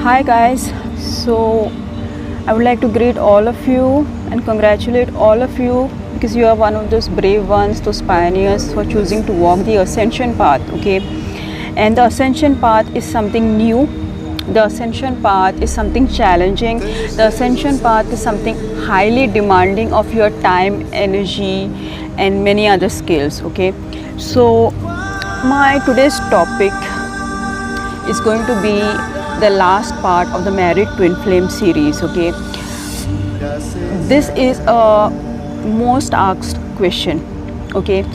Hi guys, so I would like to greet all of you and congratulate all of you because you are one of those brave ones, those pioneers who are choosing to walk the ascension path, okay? And the ascension path is something new. The ascension path is something challenging. The ascension path is something highly demanding of your time, energy, and many other skills, okay? So my today's topic is going to be the last part of the Married Twin Flame series, okay? This is a most asked question, okay?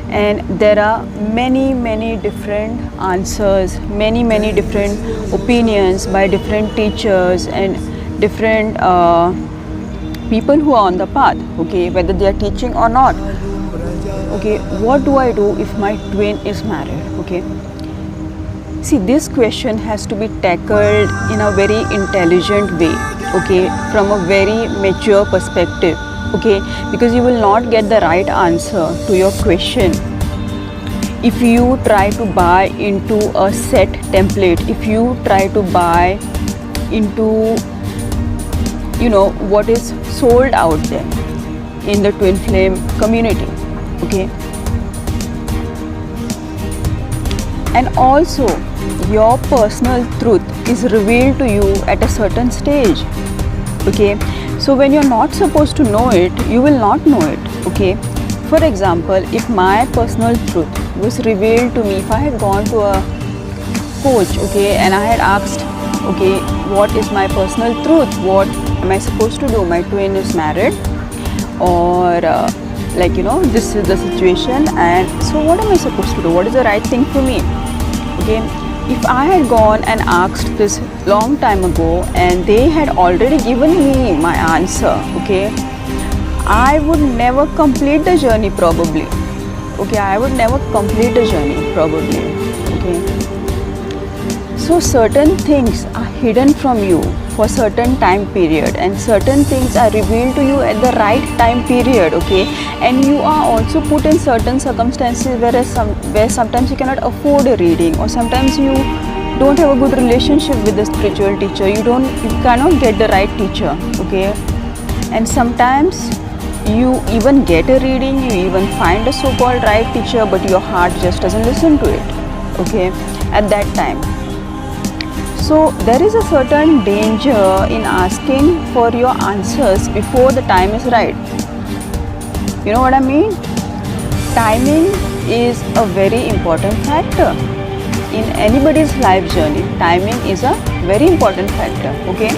And there are many different answers, many different opinions by different teachers and different people who are on the path, okay, whether they are teaching or not. Okay, what do I do if my twin is married? Okay, see, this question has to be tackled in a very intelligent way, okay, from a very mature perspective, okay, because you will not get the right answer to your question if you try to buy into a set template, if you try to buy into, what is sold out there in the twin flame community, okay. And also your personal truth is revealed to you at a certain stage, okay. So when you're not supposed to know it, you will not know it, okay. For example, if my personal truth was revealed to me, if I had gone to a coach, okay, and I had asked, okay, what is my personal truth, what am I supposed to do, my twin is married, or this is the situation, and so what am I supposed to do, what is the right thing for me, okay. If I had gone and asked this long time ago and they had already given me my answer, okay, I would never complete the journey probably, okay, I would never complete the journey probably, okay. So certain things are hidden from you for certain time period and certain things are revealed to you at the right time period, okay, and you are also put in certain circumstances where sometimes you cannot afford a reading, or sometimes you don't have a good relationship with the spiritual teacher, you cannot get the right teacher, okay, and sometimes you even get a reading, you even find a so-called right teacher, but your heart just doesn't listen to it, okay, at that time. So there is a certain danger in asking for your answers before the time is right. You know what I mean? Timing is a very important factor in anybody's life journey. Timing is a very important factor, okay?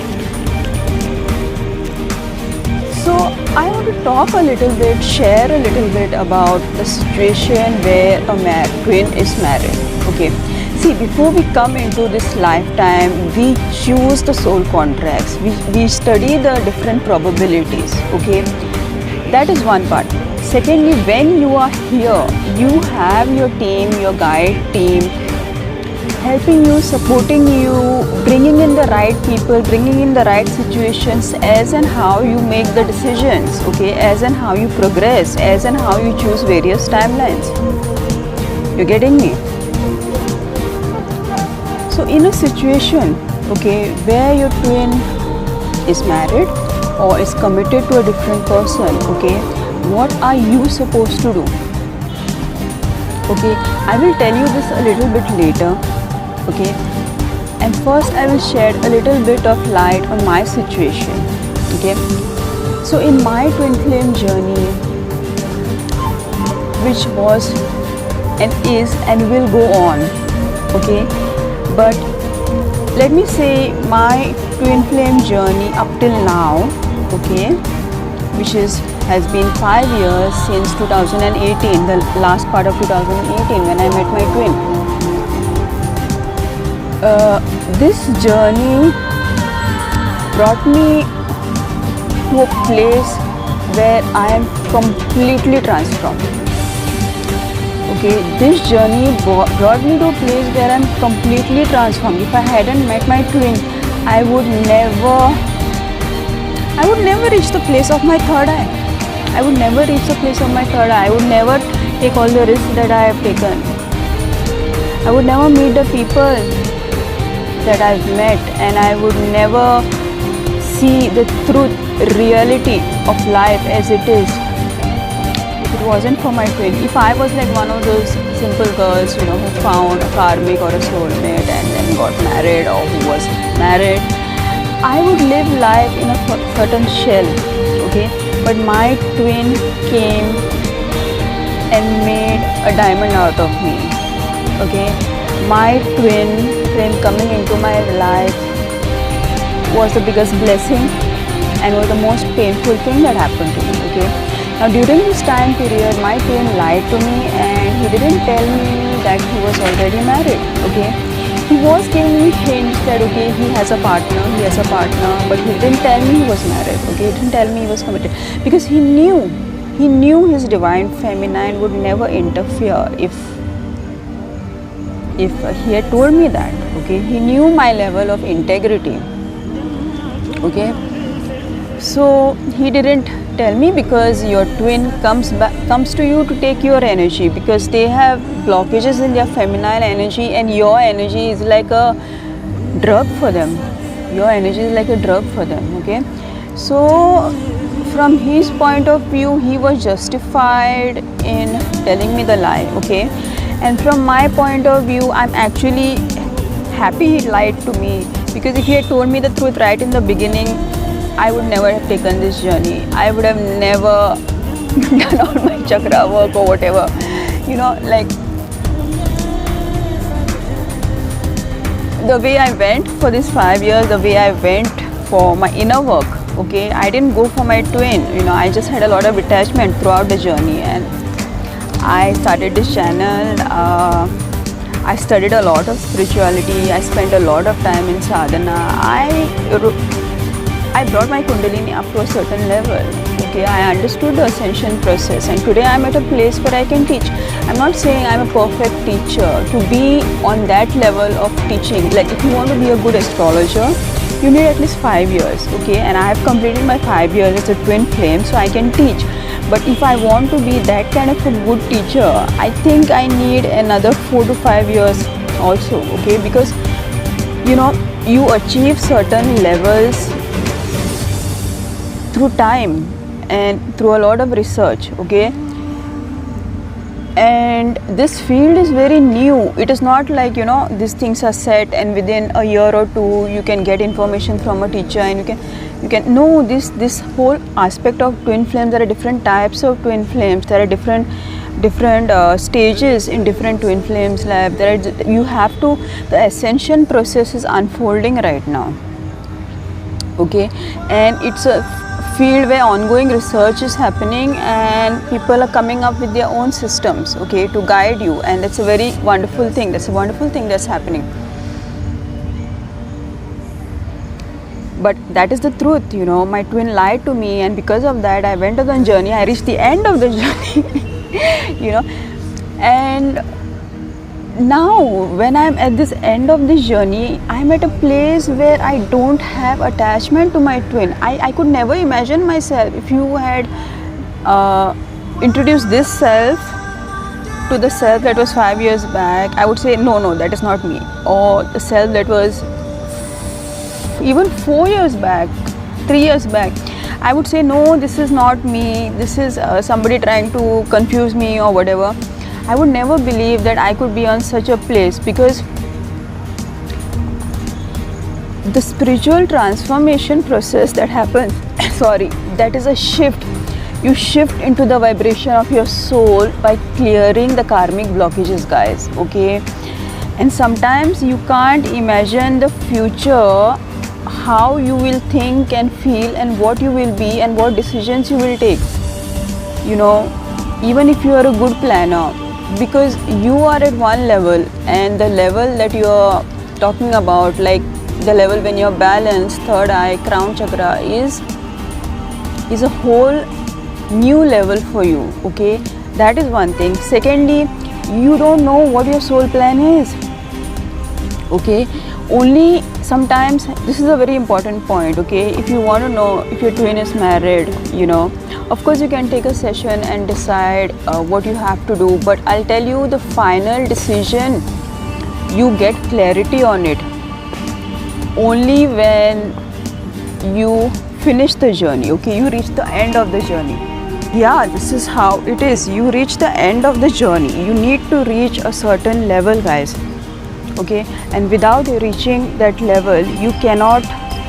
So I want to talk a little bit, share a little bit about the situation where a twin is married, okay? See, before we come into this lifetime, we choose the soul contracts, we study the different probabilities, okay? That is one part. Secondly, when you are here, you have your team, your guide team, helping you, supporting you, bringing in the right people, bringing in the right situations, as and how you make the decisions, okay, as and how you progress, as and how you choose various timelines. You're getting me? So in a situation, okay, where your twin is married or is committed to a different person, okay, what are you supposed to do? Okay, I will tell you this a little bit later, okay, and first I will shed a little bit of light on my situation, okay. So in my twin flame journey, which was and is and will go on, okay, but let me say my twin flame journey up till now, okay, which has been 5 years since 2018, the last part of 2018 when I met my twin. This journey brought me to a place where I am completely transformed. Okay, this journey brought me to a place where I am completely transformed. If I hadn't met my twin, I would never reach the place of my third eye. I would never reach the place of my third eye. I would never take all the risks that I have taken. I would never meet the people that I've met, and I would never see the truth, reality of life as it is if it wasn't for my twin. If I was like one of those simple girls, you know, who found a karmic or a soulmate and then got married, or who was married, I would live life in a certain shell, okay? But my twin came and made a diamond out of me, okay? My twin flame coming into my life was the biggest blessing and was the most painful thing that happened to me, okay? Now during this time period, my twin lied to me and he didn't tell me that he was already married, okay? He was giving me hints that okay, he has a partner, but he didn't tell me he was married, okay? He didn't tell me he was committed, because he knew his divine feminine would never interfere if he had told me that, okay? He knew my level of integrity, okay? So he didn't tell me, because your twin comes to you to take your energy, because they have blockages in their feminine energy, and your energy is like a drug for them. Your energy is like a drug for them, okay? So from his point of view, he was justified in telling me the lie, okay? And from my point of view, I'm actually happy he lied to me, because if he had told me the truth right in the beginning, I would never have taken this journey. I would have never done all my chakra work or whatever. You know, like the way I went for these 5 years, the way I went for my inner work, okay? I didn't go for my twin, you know, I just had a lot of detachment throughout the journey, and I started this channel. I studied a lot of spirituality. I spent a lot of time in sadhana. I brought my Kundalini up to a certain level, okay? I understood the ascension process, and today I'm at a place where I can teach. I'm not saying I'm a perfect teacher. To be on that level of teaching, like if you want to be a good astrologer, you need at least 5 years, okay? And I have completed my 5 years as a twin flame, so I can teach. But if I want to be that kind of a good teacher, I think I need another 4 to 5 years also, okay? Because, you know, you achieve certain levels through time and through a lot of research, okay? And this field is very new. It is not like, you know, these things are set and within a year or two you can get information from a teacher and you can know this whole aspect of twin flames. There are different types of twin flames. There are different stages in different twin flames lab. The ascension process is unfolding right now, okay? And it's a field where ongoing research is happening and people are coming up with their own systems, okay, to guide you, and that's a very wonderful thing. That's a wonderful thing that's happening. But that is the truth, you know. My twin lied to me, and because of that I went on the journey. I reached the end of the journey, you know. And now when I'm at this end of this journey, I'm at a place where I don't have attachment to my twin. I could never imagine myself, if you had introduced this self to the self that was 5 years back, I would say no, that is not me. Or the self that was even 4 years back, 3 years back, I would say no, this is not me, this is somebody trying to confuse me or whatever. I would never believe that I could be on such a place, because the spiritual transformation process that happens, that is a shift. You shift into the vibration of your soul by clearing the karmic blockages, guys, okay? And sometimes you can't imagine the future, how you will think and feel and what you will be and what decisions you will take, you know, even if you are a good planner. Because you are at one level, and the level that you are talking about, like the level when you're balanced, third eye, crown chakra, is a whole new level for you, okay? That is one thing. Secondly, you don't know what your soul plan is, okay? Only sometimes, this is a very important point, okay? If you want to know if your twin is married, you know, of course you can take a session and decide what you have to do, but I'll tell you, the final decision, you get clarity on it. only when you finish the journey, okay? You reach the end of the journey. Yeah, this is how it is. You reach the end of the journey. You need to reach a certain level, guys, okay? And without reaching that level, you cannot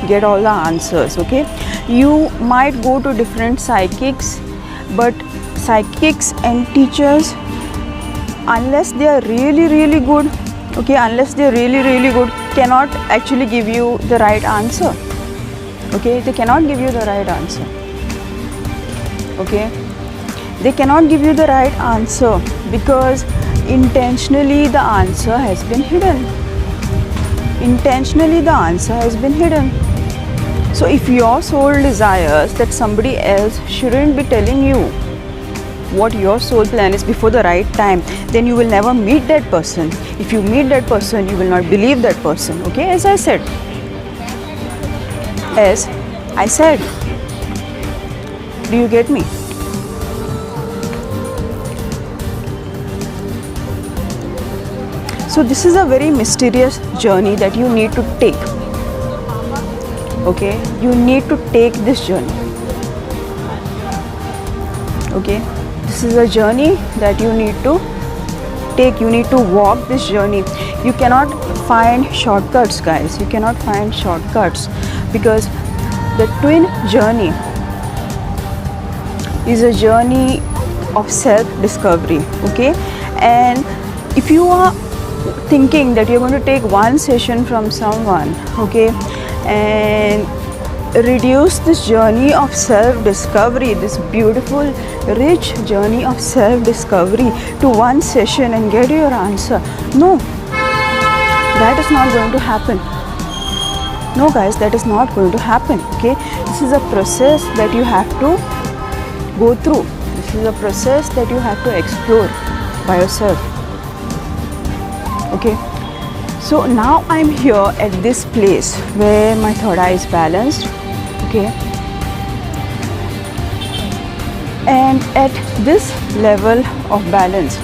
get all the answers, okay? You might go to different psychics, but psychics and teachers, unless they are really good, okay, unless they are really good, cannot actually give you the right answer, okay? They cannot give you the right answer, okay? They cannot give you the right answer because intentionally the answer has been hidden. Intentionally the answer has been hidden. So if your soul desires that somebody else shouldn't be telling you what your soul plan is before the right time, then you will never meet that person. If you meet that person, you will not believe that person, okay? As I said, do you get me? So this is a very mysterious journey that you need to take, okay? You need to take this journey, okay? This is a journey that you need to take. You need to walk this journey. You cannot find shortcuts, guys. You cannot find shortcuts because the twin journey is a journey of self-discovery, okay? And if you are thinking that you're going to take one session from someone, okay, and reduce this journey of self-discovery, this beautiful, rich journey of self-discovery to one session and get your answer. No, that is not going to happen. No, guys, that is not going to happen, okay? This is a process that you have to go through. This is a process that you have to explore by yourself, okay? So now I'm here at this place where my third eye is balanced, okay? And at this level of balance,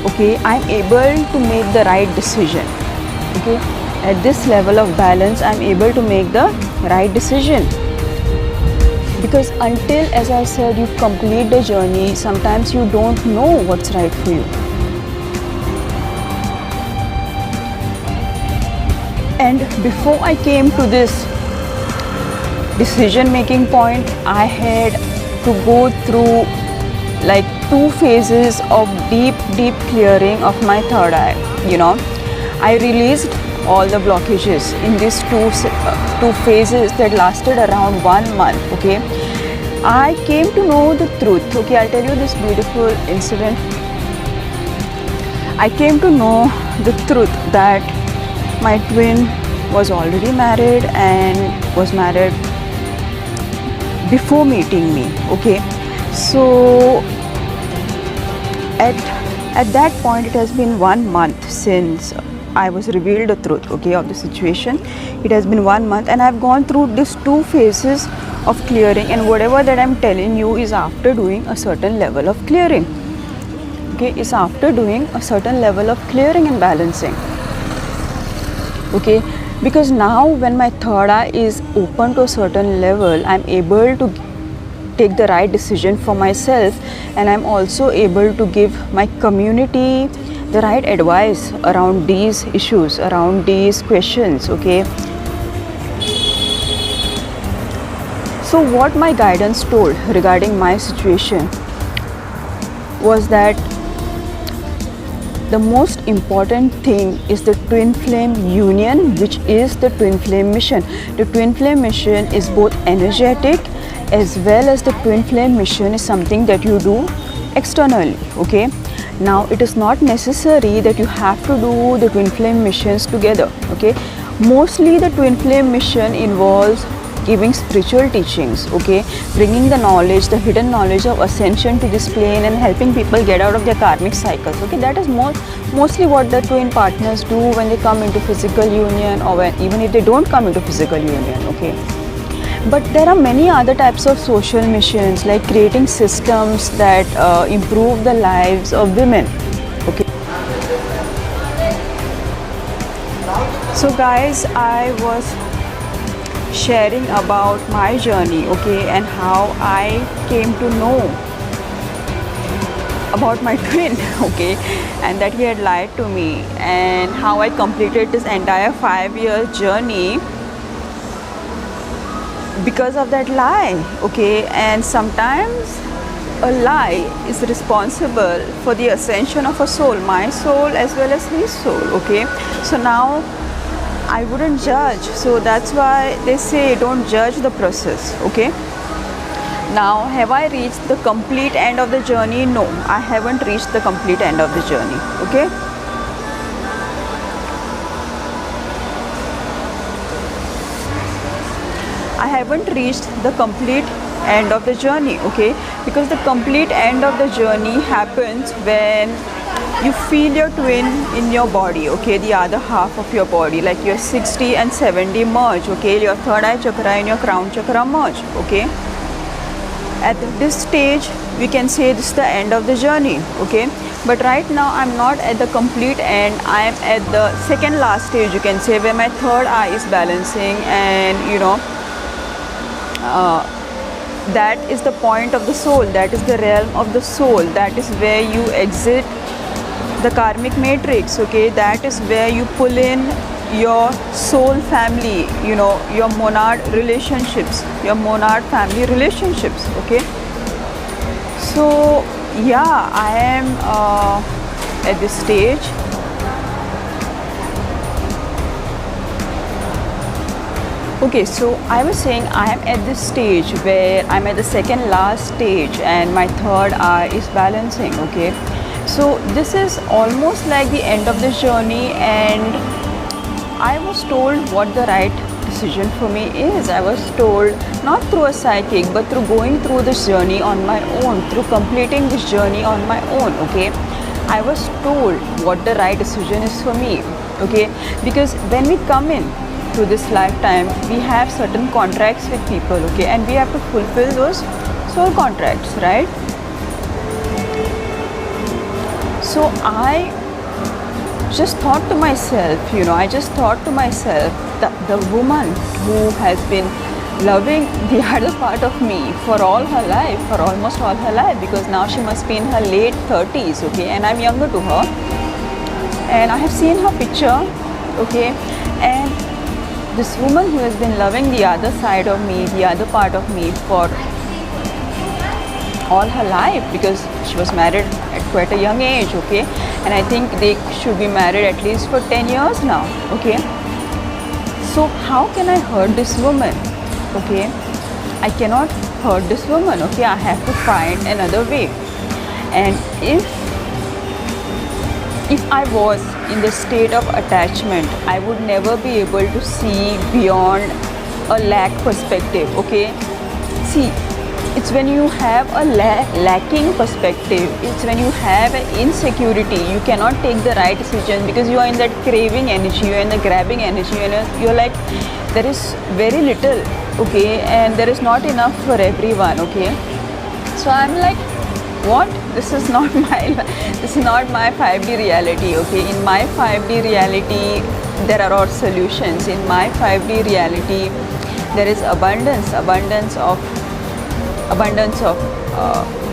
okay, I'm able to make the right decision, okay? At this level of balance, I'm able to make the right decision. Because until, as I said, you complete the journey, sometimes you don't know what's right for you. And before I came to this decision making point, I had to go through like 2 phases of deep clearing of my third eye. You know, I released all the blockages in these two phases that lasted around 1 month, okay? I came to know the truth, okay? I'll tell you this beautiful incident. I came to know the truth that my twin was already married and was married before meeting me, okay? So at that point, it has been 1 month since I was revealed the truth, okay, of the situation. It has been 1 month and I've gone through these 2 phases of clearing, and whatever that I'm telling you is after doing a certain level of clearing, okay? It's after doing a certain level of clearing and balancing, okay? Because now when my third eye is open to a certain level, I'm able to take the right decision for myself, and I'm also able to give my community the right advice around these issues, around these questions, okay? So what my guidance told regarding my situation was that the most important thing is the twin flame union, which is the twin flame mission. The twin flame mission is both energetic as well as the twin flame mission is something that you do externally, okay? Now it is not necessary that you have to do the twin flame missions together, okay? Mostly the twin flame mission involves giving spiritual teachings, okay, bringing the knowledge, the hidden knowledge of ascension to this plane and helping people get out of their karmic cycles, okay? That is mostly what the twin partners do when they come into physical union, or even if they don't come into physical union, okay? But there are many other types of social missions, like creating systems that improve the lives of women, okay? So guys, I was sharing about my journey, okay, and how I came to know about my twin, okay, and that he had lied to me, and how I completed this entire 5-year journey because of that lie, okay. And sometimes a lie is responsible for the ascension of a soul, my soul as well as his soul, okay. So now I wouldn't judge, so that's why they say don't judge the process, okay. Now, have I reached the complete end of the journey? No, I haven't reached the complete end of the journey, okay. I haven't reached the complete end of the journey, okay, because the complete end of the journey happens when you feel your twin in your body, okay, the other half of your body, like your 60 and 70 merge, okay, your third eye chakra and your crown chakra merge, okay. At this stage we can say this is the end of the journey, okay. But right now I'm not at the complete end, I am at the second last stage, you can say, where my third eye is balancing, and you know, that is the point of the soul, that is the realm of the soul, that is where you exit the karmic matrix, okay. That is where you pull in your soul family, you know, your monad relationships, your monad family relationships, okay. So yeah, I am at this stage. Okay, so I was saying I am at this stage where I'm at the second last stage and my third eye is balancing, okay. So this is almost like the end of the journey, and I was told what the right decision for me is. I was told, not through a psychic, but through going through this journey on my own, through completing this journey on my own, okay. I was told what the right decision is for me, okay, because when we come in to this lifetime, we have certain contracts with people, okay, and we have to fulfill those soul contracts, right? So I just thought to myself, you know, that the woman who has been loving the other part of me for all her life, for almost all her life, because now she must be in her late 30s, okay, and I'm younger to her, and I have seen her picture, okay, and this woman who has been loving the other side of me, the other part of me for all her life, because she was married at quite a young age, okay, and I think they should be married at least for 10 years now, okay. So how can I hurt this woman, okay? I cannot hurt this woman, okay. I have to find another way. And if I was in the state of attachment, I would never be able to see beyond a lack perspective, okay. See, it's when you have a lacking perspective, it's when you have an insecurity, you cannot take the right decision, because you are in that craving energy, you are in the grabbing energy, and you're like, there is very little, okay, and there is not enough for everyone, okay. So I'm like, what? This is not my 5D reality, okay. In my 5D reality, there are all solutions. In my 5D reality, there is abundance of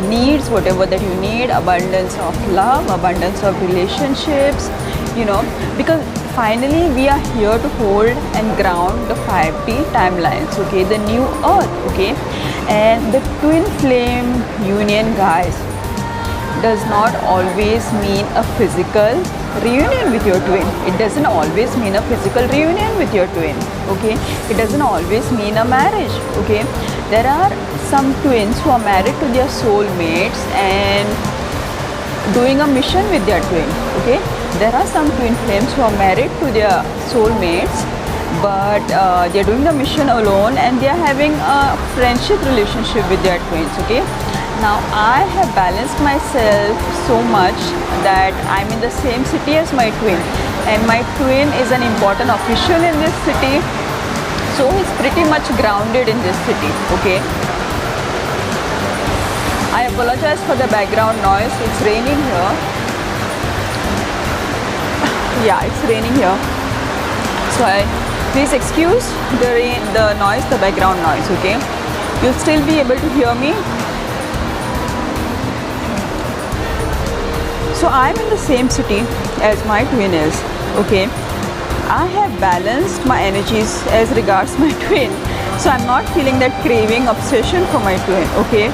needs, whatever that you need, abundance of love, abundance of relationships, you know, because finally we are here to hold and ground the 5D timelines, okay, the new earth, okay. And the twin flame union, guys, does not always mean a physical reunion with your twin. It doesn't always mean a physical reunion with your twin, okay. It doesn't always mean a marriage, okay. There are some twins who are married to their soulmates and doing a mission with their twin, okay. There are some twin flames who are married to their soulmates, but they're doing the mission alone, and they're having a friendship relationship with their twins, okay. Now I have balanced myself so much that I'm in the same city as my twin, and my twin is an important official in this city, so he's pretty much grounded in this city, okay. I apologize for the background noise, it's raining here. Yeah, it's raining here. So please excuse the noise, the background noise, okay? You'll still be able to hear me. So I'm in the same city as my twin is, okay? I have balanced my energies as regards my twin. So I'm not feeling that craving, obsession for my twin, okay?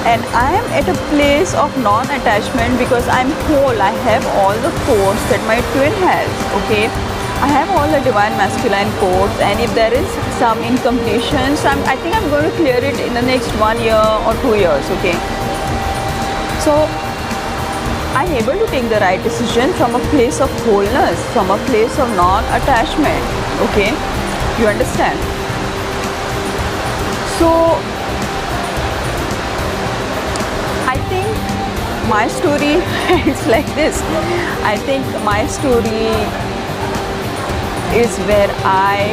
And I am at a place of non-attachment because I'm whole. I have all the codes that my twin has, okay? I have all the divine masculine codes, and if there is some incompletions, I think I'm going to clear it in the next 1 year or 2 years, okay? So I'm able to take the right decision from a place of wholeness, from a place of non-attachment, okay? You understand? So I think my story is like this. I think my story is where I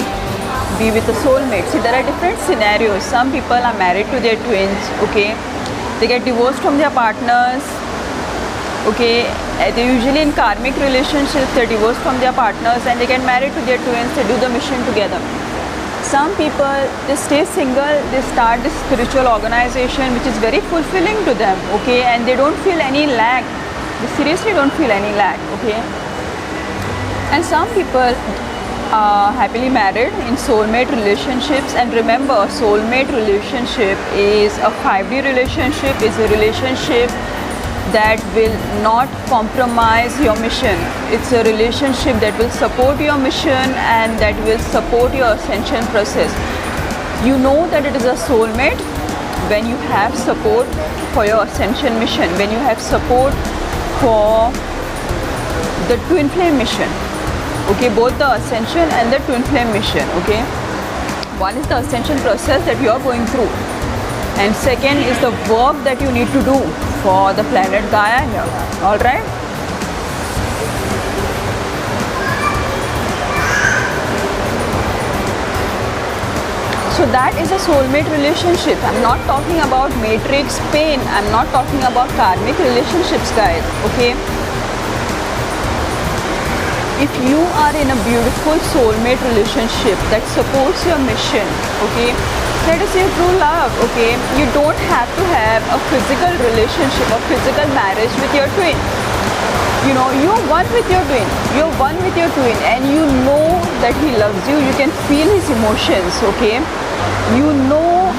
be with a soulmate. See, there are different scenarios. Some people are married to their twins, okay? They get divorced from their partners, okay? They usually in karmic relationships, they're divorced from their partners and they get married to their twins, they do the mission together. Some people, they stay single, they start this spiritual organization which is very fulfilling to them, okay? And they don't feel any lack. They seriously don't feel any lack, okay? And some people are happily married in soulmate relationships. And remember, soulmate relationship is a 5D relationship, is a relationship that will not compromise your mission. It's a relationship that will support your mission and that will support your ascension process. You know that it is a soulmate when you have support for your ascension mission, when you have support for the twin flame mission, okay? Both the ascension and the twin flame mission, okay? One is the ascension process that you are going through, and second is the work that you need to do for the planet Gaia here, alright? So that is a soulmate relationship. I'm not talking about matrix pain. I'm not talking about karmic relationships, guys, okay? If you are in a beautiful soulmate relationship that supports your mission, okay, that is your true love, okay? You don't have to have a physical relationship, a physical marriage with your twin. You know, you're one with your twin. You're one with your twin and you know that he loves you. You can feel his emotions, okay? You know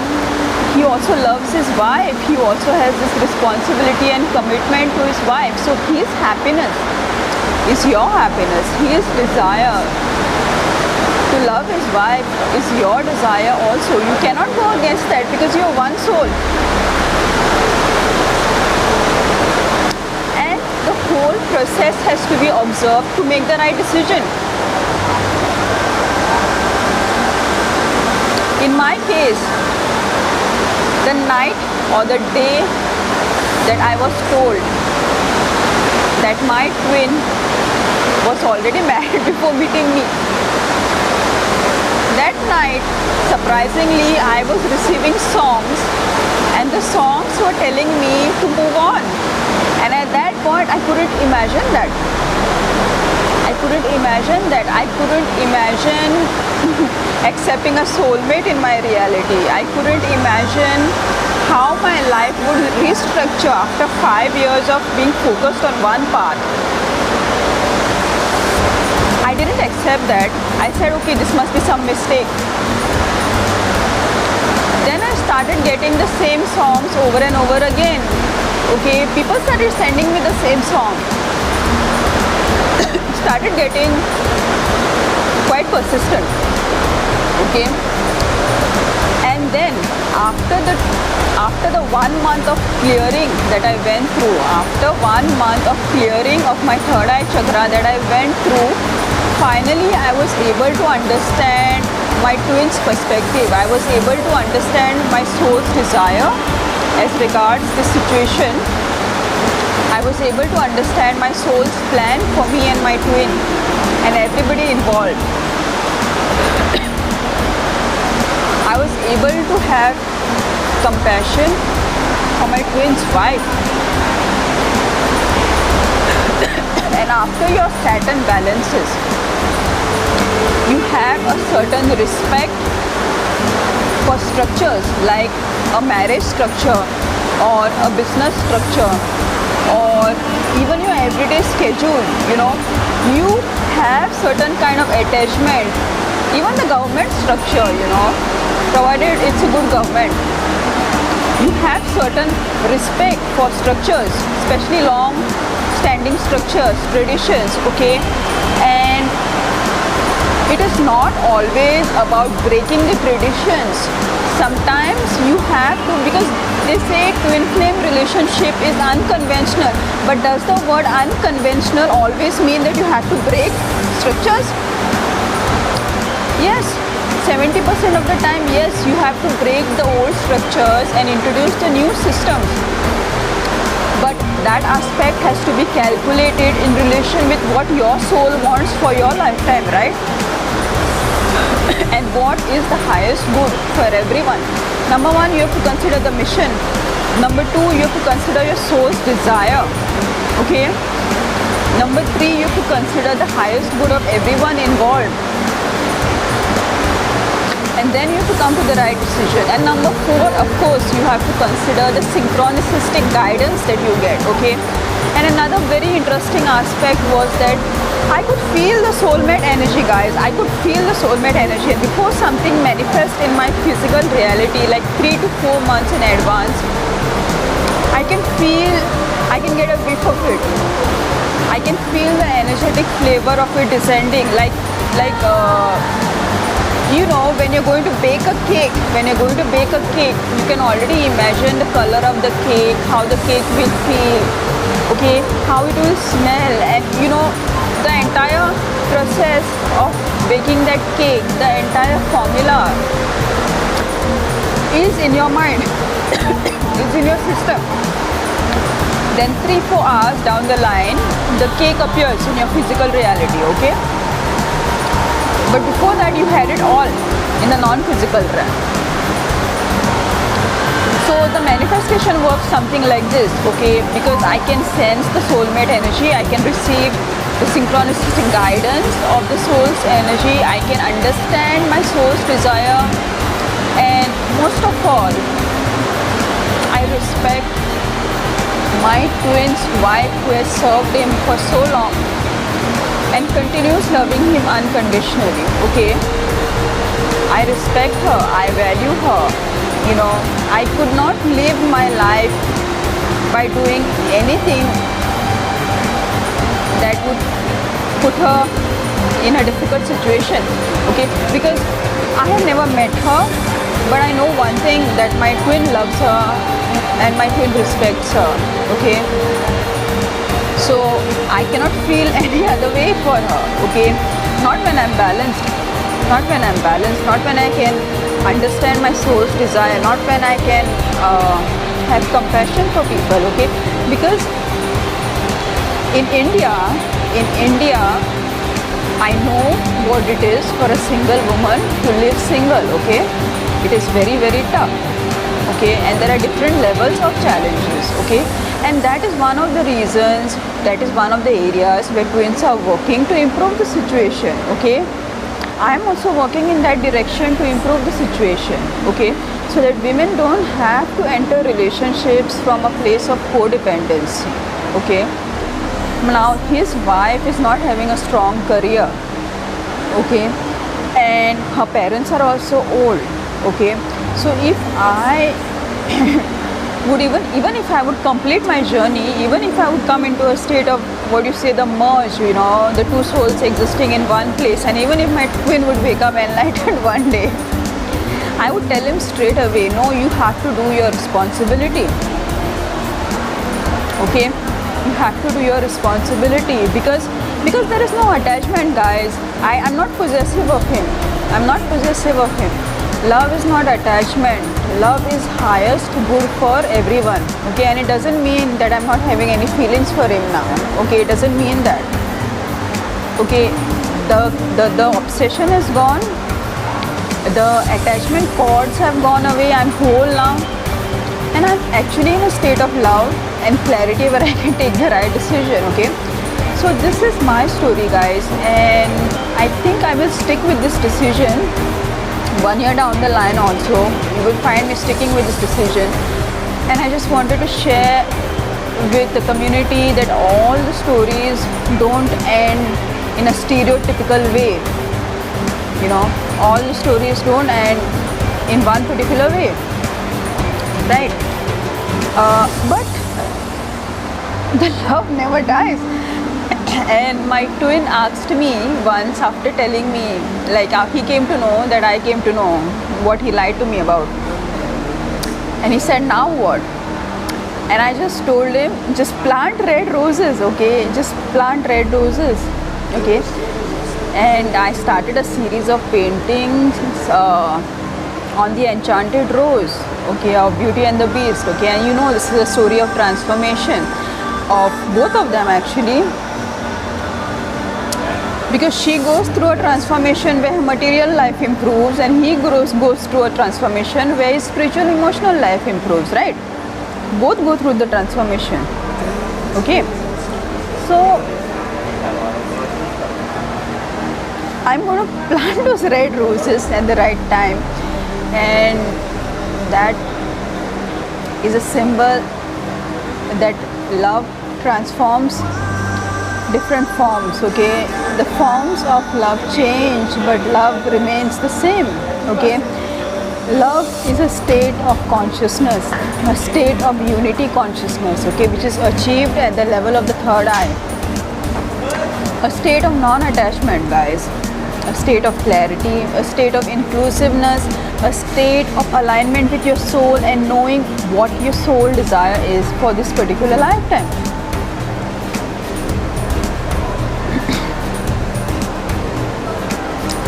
he also loves his wife. He also has this responsibility and commitment to his wife. So his happiness is your happiness. His desire to love his wife is your desire also. You cannot go against that because you are one soul. And the whole process has to be observed to make the right decision. In my case, the night or the day that I was told that my twin was already married before meeting me, that night, surprisingly, I was receiving songs and the songs were telling me to move on. And at that point, I couldn't imagine that. I couldn't imagine that. I couldn't imagine accepting a soulmate in my reality. I couldn't imagine how my life would restructure after 5 years of being focused on one path. I didn't accept that. I said, okay, this must be some mistake. Then I started getting the same songs over and over again. Okay, people started sending me the same song. Started getting quite persistent. Okay. And then after the 1 month of clearing that I went through, after 1 month of clearing of my third eye chakra that I went through, finally I was able to understand my twin's perspective. I was able to understand my soul's desire as regards this situation. I was able to understand my soul's plan for me and my twin and everybody involved. I was able to have compassion for my twin's wife. And after your Saturn balances, You have a certain respect for structures like a marriage structure or a business structure or even your everyday schedule. You have certain kind of attachment, even the government structure, provided it's a good government. You have certain respect for structures, especially long standing structures, traditions, okay? And it is not always about breaking the traditions. Sometimes you have to, because they say twin flame relationship is unconventional, but does the word unconventional always mean that you have to break structures? Yes, 70% of the time, yes, you have to break the old structures and introduce the new systems. But that aspect has to be calculated in relation with what your soul wants for your lifetime, right? And what is the highest good for everyone. Number one, you have to consider the mission. Number two, you have to consider your soul's desire. Okay? Number three, you have to consider the highest good of everyone involved. And then you have to come to the right decision. And number four, of course, you have to consider the synchronistic guidance that you get, okay? And another very interesting aspect was that I could feel the soulmate energy, guys. I could feel the soulmate energy. And before something manifests in my physical reality, like 3 to 4 months in advance, I can get a whiff of it. I can feel the energetic flavor of it descending, when you're going to bake a cake, you can already imagine the color of the cake, how the cake will feel, okay, how it will smell, and the entire process of baking that cake, the entire formula is in your mind, is in your system. Then 3-4 hours down the line, the cake appears in your physical reality, okay? But before that, you had it all in the non-physical realm. So the manifestation works something like this, okay? Because I can sense the soulmate energy, I can receive the synchronistic guidance of the soul's energy, I can understand my soul's desire, and most of all, I respect my twin's wife who has served him for so long and continues loving him unconditionally, okay? I respect her, I value her, I could not live my life by doing anything that would put her in a difficult situation, okay? Because I have never met her, but I know one thing, that my twin loves her and my twin respects her, okay? So I cannot feel any other way for her, okay? Not when I'm balanced, not when I can understand my soul's desire, not when I can have compassion for people, okay? Because in India, I know what it is for a single woman to live single, okay? It is very, very tough, okay? And there are different levels of challenges, okay? And that is one of the reasons, that is one of the areas where twins are working to improve the situation, okay? I am also working in that direction to improve the situation, okay? So that women don't have to enter relationships from a place of codependency, okay? Now, his wife is not having a strong career, okay? And her parents are also old, okay? So if I would even if I would complete my journey, even if I would come into a state of the merge, the two souls existing in one place, and even if my twin would become enlightened one day, I would tell him straight away, no, you have to do your responsibility, okay? You have to do your responsibility because there is no attachment, guys. I'm not possessive of him. Love is not attachment. Love is highest good for everyone, okay? And it doesn't mean that I'm not having any feelings for him now, okay? It doesn't mean that, okay? The obsession is gone, the attachment cords have gone away, I'm whole now, and I'm actually in a state of love and clarity where I can take the right decision, okay? So this is my story, guys, and I think I will stick with this decision 1 year down the line also. You will find me sticking with this decision. And I just wanted to share with the community that all the stories don't end in a stereotypical way. You know, all the stories don't end in one particular way, right? But the love never dies. And my twin asked me once, after telling me, like, he came to know that I came to know what he lied to me about. And he said, now what? And I just told him, just plant red roses, okay? Just plant red roses, okay? And I started a series of paintings on the enchanted rose, okay, of Beauty and the Beast, okay? And you know, this is a story of transformation of both of them actually. Because she goes through a transformation where her material life improves, and he goes through a transformation where his spiritual emotional life improves, right? Both go through the transformation, okay? So I'm going to plant those red roses at the right time, and that is a symbol that love transforms different forms, okay? The forms of love change, but love remains the same, okay? Love is a state of consciousness, a state of unity consciousness, okay, which is achieved at the level of the third eye. A state of non-attachment, guys. A state of clarity, a state of inclusiveness, a state of alignment with your soul and knowing what your soul desire is for this particular lifetime.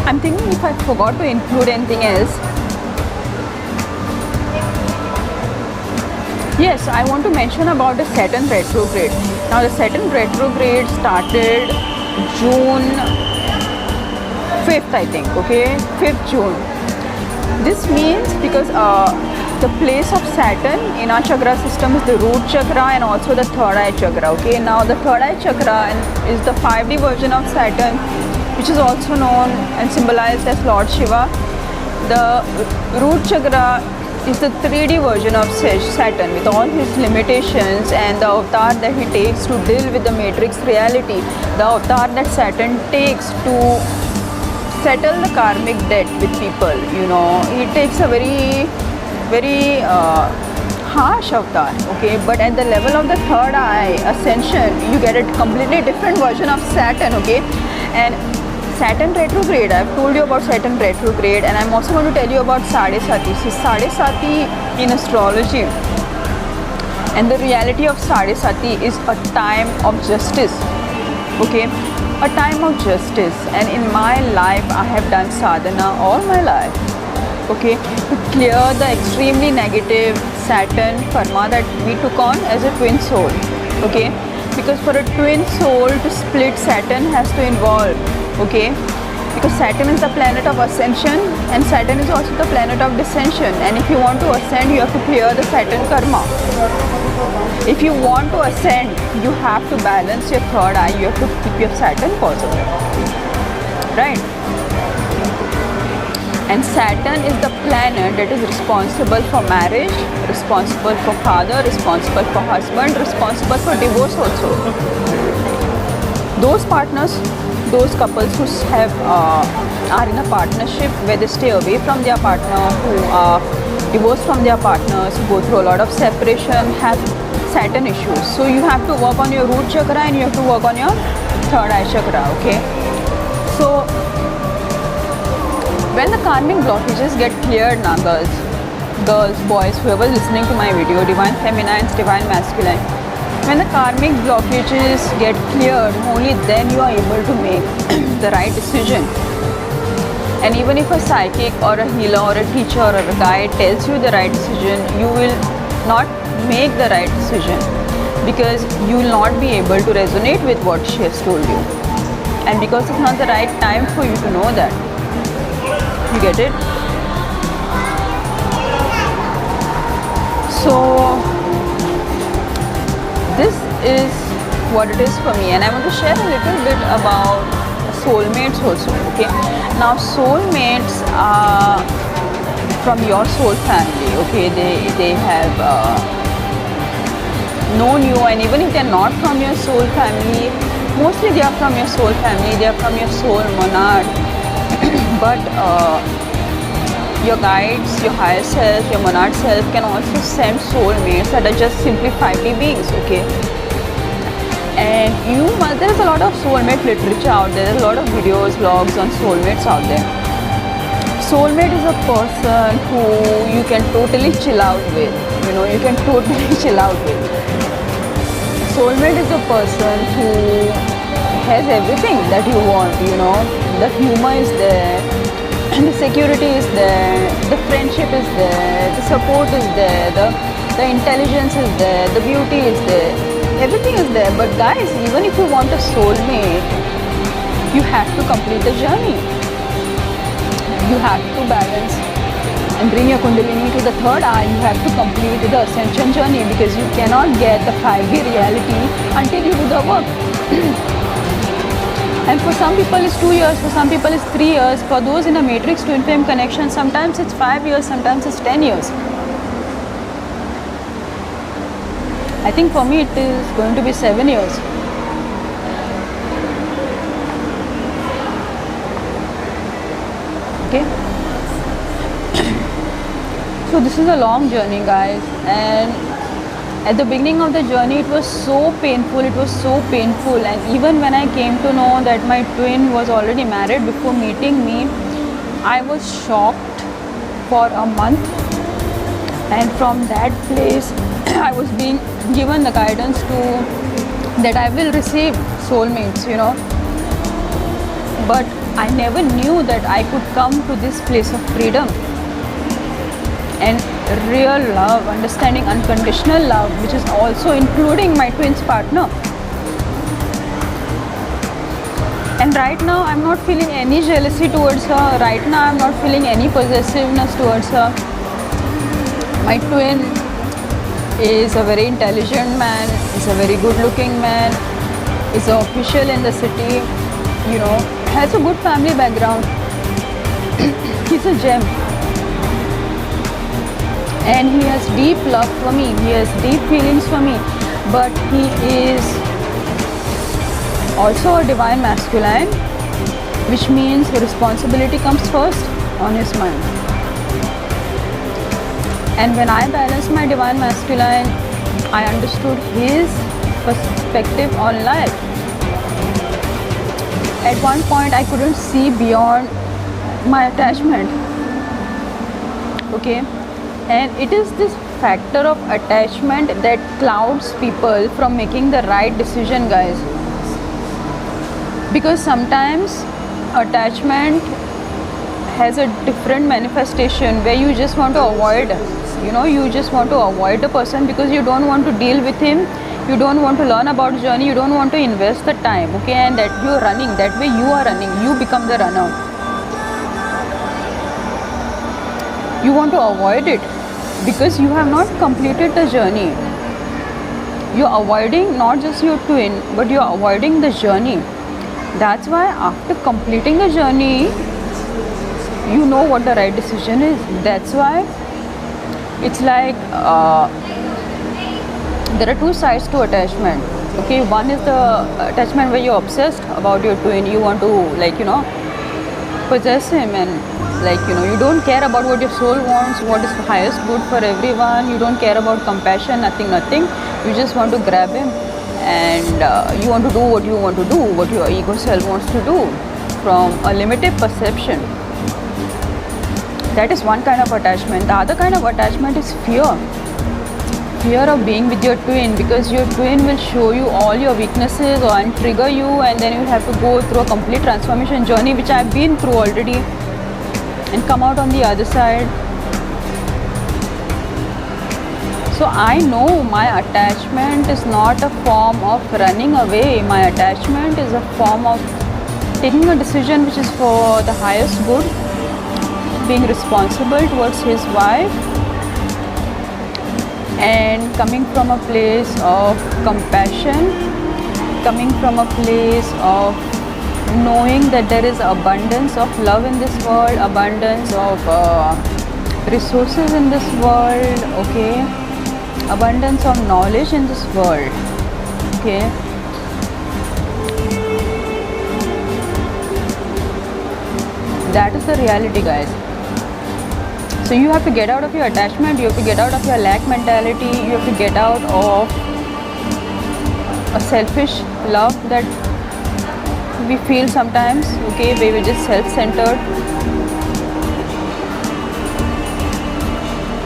I'm thinking if I forgot to include anything else. Yes, I want to mention about the Saturn retrograde. Now the Saturn retrograde started June 5th, I think, okay, 5th June. This means because the place of Saturn in our chakra system is the root chakra and also the third eye chakra, okay. Now the third eye chakra is the 5D version of Saturn, which is also known and symbolized as Lord Shiva. The root chakra is the 3D version of Saturn with all his limitations and the avatar that he takes to deal with the matrix reality, the avatar that Saturn takes to settle the karmic debt with people, you know. He takes a very harsh avatar, okay, but at the level of the third eye ascension, you get a completely different version of Saturn, okay. And Saturn retrograde, I've told you about Saturn retrograde, and I'm also going to tell you about Sade Sati. See, Sade Sati in astrology, and the reality of Sade Sati is a time of justice, okay, a time of justice. And in my life, I have done sadhana all my life, okay, to clear the extremely negative Saturn karma that we took on as a twin soul, okay, because for a twin soul to split, Saturn has to involve, okay, because Saturn is the planet of ascension and Saturn is also the planet of descension, and if you want to ascend, you have to clear the Saturn karma. If you want to ascend, you have to balance your third eye, you have to keep your Saturn positive, right? And Saturn is the planet that is responsible for marriage, responsible for father, responsible for husband, responsible for divorce also. Those partners, those couples who have are in a partnership where they stay away from their partner, who are divorced from their partners, who go through a lot of separation, have Saturn issues. So you have to work on your root chakra and you have to work on your third eye chakra, okay. So when the karmic blockages get cleared now, girls, boys, whoever is listening to my video, divine feminine, divine masculine, when the karmic blockages get cleared, only then you are able to make the right decision. And even if a psychic or a healer or a teacher or a guide tells you the right decision, you will not make the right decision because you will not be able to resonate with what she has told you, and because it's not the right time for you to know that. You get it? So this is what it is for me, and I want to share a little bit about soulmates also. Okay, now soulmates are from your soul family. Okay, they have known you, and even if they're not from your soul family, mostly they are from your soul family, they are from your soul monad. But your guides, your higher self, your monad self can also send soulmates that are just simply 5D beings. Okay, and there's a lot of soulmate literature out there. There's a lot of videos, blogs on soulmates out there. Soulmate is a person who you can totally chill out with. You can totally chill out with. Soulmate is a person who has everything that you want. The humor is there, the security is there, the friendship is there, the support is there, the intelligence is there, the beauty is there, everything is there. But guys, even if you want a soulmate, you have to complete the journey. You have to balance and bring your Kundalini to the third eye. You have to complete the ascension journey, because you cannot get the 5D reality until you do the work. And for some people it's 2 years, for some people it's 3 years. For those in a matrix twin flame connection, sometimes it's 5 years, sometimes it's 10 years. I think for me it is going to be 7 years. Okay. So this is a long journey, guys, and at the beginning of the journey it was so painful, and even when I came to know that my twin was already married before meeting me, I was shocked for a month. And from that place I was being given the guidance that I will receive soulmates, but I never knew that I could come to this place of freedom and real love, understanding unconditional love, which is also including my twin's partner. And right now I'm not feeling any jealousy towards her. Right now I'm not feeling any possessiveness towards her. My twin is a very intelligent man, is a very good looking man, is an official in the city, has a good family background. He's a gem. And he has deep love for me, he has deep feelings for me, but he is also a divine masculine, which means responsibility comes first on his mind. And when I balanced my divine masculine, I understood his perspective on life. At one point I couldn't see beyond my attachment. Okay. And it is this factor of attachment that clouds people from making the right decision, guys. Because sometimes attachment has a different manifestation where you just want to avoid, you just want to avoid the person because you don't want to deal with him, you don't want to learn about the journey, you don't want to invest the time, okay, and that you are running, that way you are running, you become the runner. You want to avoid it because you have not completed the journey. You're avoiding not just your twin, but you're avoiding the journey. That's why after completing the journey, you know what the right decision is. That's why it's like there are two sides to attachment. Okay, one is the attachment where you're obsessed about your twin. You want to possess him, and you don't care about what your soul wants, what is the highest good for everyone. You don't care about compassion, nothing. You just want to grab him, and you want to do what you want to do, what your ego self wants to do from a limited perception. That is one kind of attachment. The other kind of attachment is fear. Fear of being with your twin, because your twin will show you all your weaknesses and trigger you, and then you have to go through a complete transformation journey, which I've been through already, and come out on the other side. So I know my attachment is not a form of running away. My attachment is a form of taking a decision which is for the highest good, being responsible towards his wife, and coming from a place of compassion, coming from a place of knowing that there is abundance of love in this world, abundance of resources in this world, okay, abundance of knowledge in this world, okay. That is the reality, guys. So you have to get out of your attachment, you have to get out of your lack mentality, you have to get out of a selfish love that we feel sometimes, okay, where we're just self-centered.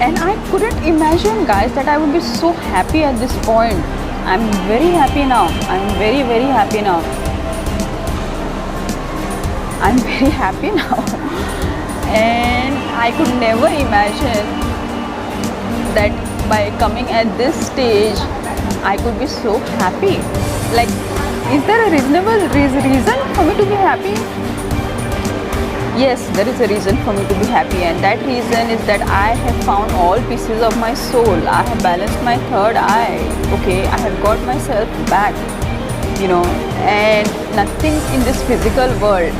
And I couldn't imagine, guys, that I would be so happy at this point. I'm very happy now. I'm very, very happy now. I'm very happy now. And I could never imagine that by coming at this stage, I could be so happy. Like, is there a reasonable reason for me to be happy? Yes, there is a reason for me to be happy, and that reason is that I have found all pieces of my soul. I have balanced my third eye, okay, I have got myself back, you know, and nothing in this physical world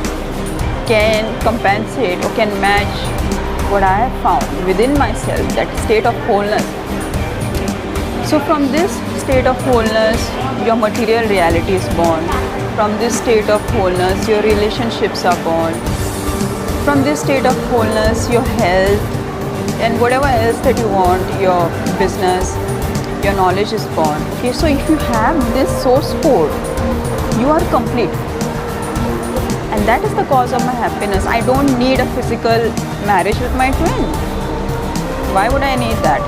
can compensate or can match what I have found within myself, that state of wholeness. So from this state of wholeness, your material reality is born. From this state of wholeness, your relationships are born. From this state of wholeness, your health and whatever else that you want, your business, your knowledge is born. Okay, so if you have this source code, you are complete. And that is the cause of my happiness. I don't need a physical marriage with my twin. Why would I need that?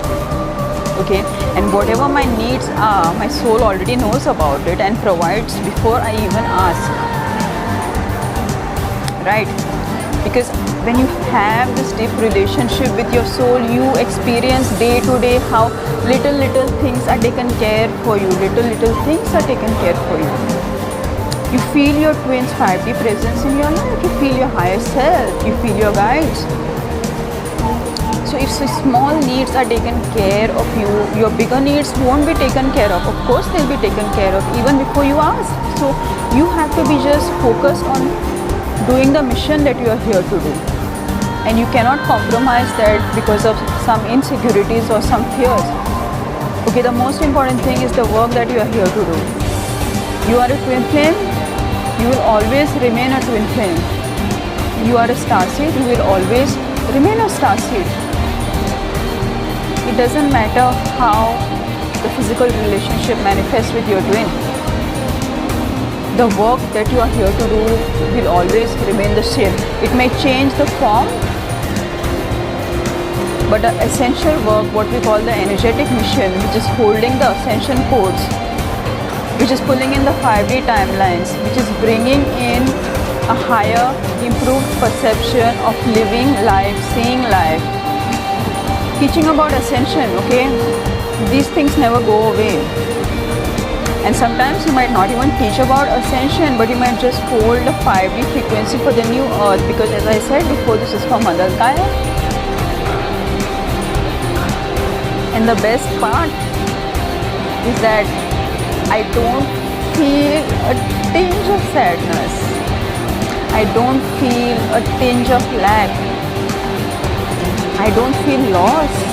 Okay, and whatever my needs are, my soul already knows about it and provides before I even ask. Right? Because when you have this deep relationship with your soul, you experience day to day how little things are taken care for you. Little things are taken care for you. You feel your twin's 5D presence in your life. You feel your higher self. You feel your guides. So if small needs are taken care of you, your bigger needs won't be taken care of. Of course, they'll be taken care of even before you ask. So you have to be just focused on doing the mission that you are here to do. And you cannot compromise that because of some insecurities or some fears. Okay, the most important thing is the work that you are here to do. You are a twin flame, you will always remain a twin flame. You are a starseed, you will always remain a starseed. It doesn't matter how the physical relationship manifests with your twin. The work that you are here to do will always remain the same. It may change the form, but the essential work, what we call the energetic mission, which is holding the ascension codes, which is pulling in the 5D timelines, which is bringing in a higher, improved perception of living life, seeing life, teaching about ascension, okay? These things never go away. And sometimes you might not even teach about ascension, but you might just hold the 5D frequency for the new earth, because as I said before, this is for Mother Gaia. And the best part is that I don't feel a tinge of sadness. I don't feel a tinge of lack. I don't feel lost.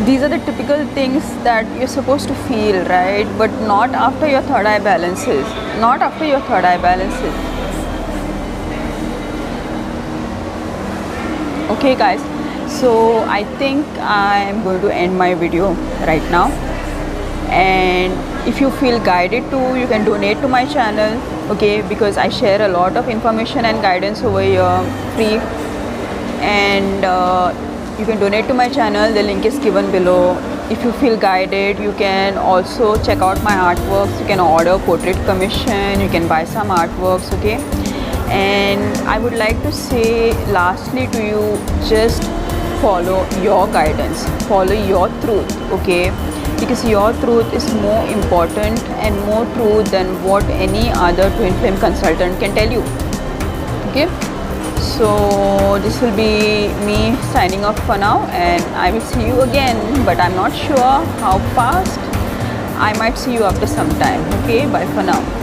These are the typical things that you're supposed to feel, right? But not after your third eye balances. Not after your third eye balances. Okay, guys. So I think I'm going to end my video right now. And if you feel guided to, you can donate to my channel, okay, because I share a lot of information and guidance over here free. And you can donate to my channel, the link is given below. If you feel guided, you can also check out my artworks. You can order portrait commission, you can buy some artworks, okay. And I would like to say lastly to you, just follow your guidance, follow your truth, okay, because your truth is more important and more true than what any other twin flame consultant can tell you, okay. So this will be me signing off for now, and I will see you again, but I'm not sure how fast. I might see you after some time, okay. Bye for now.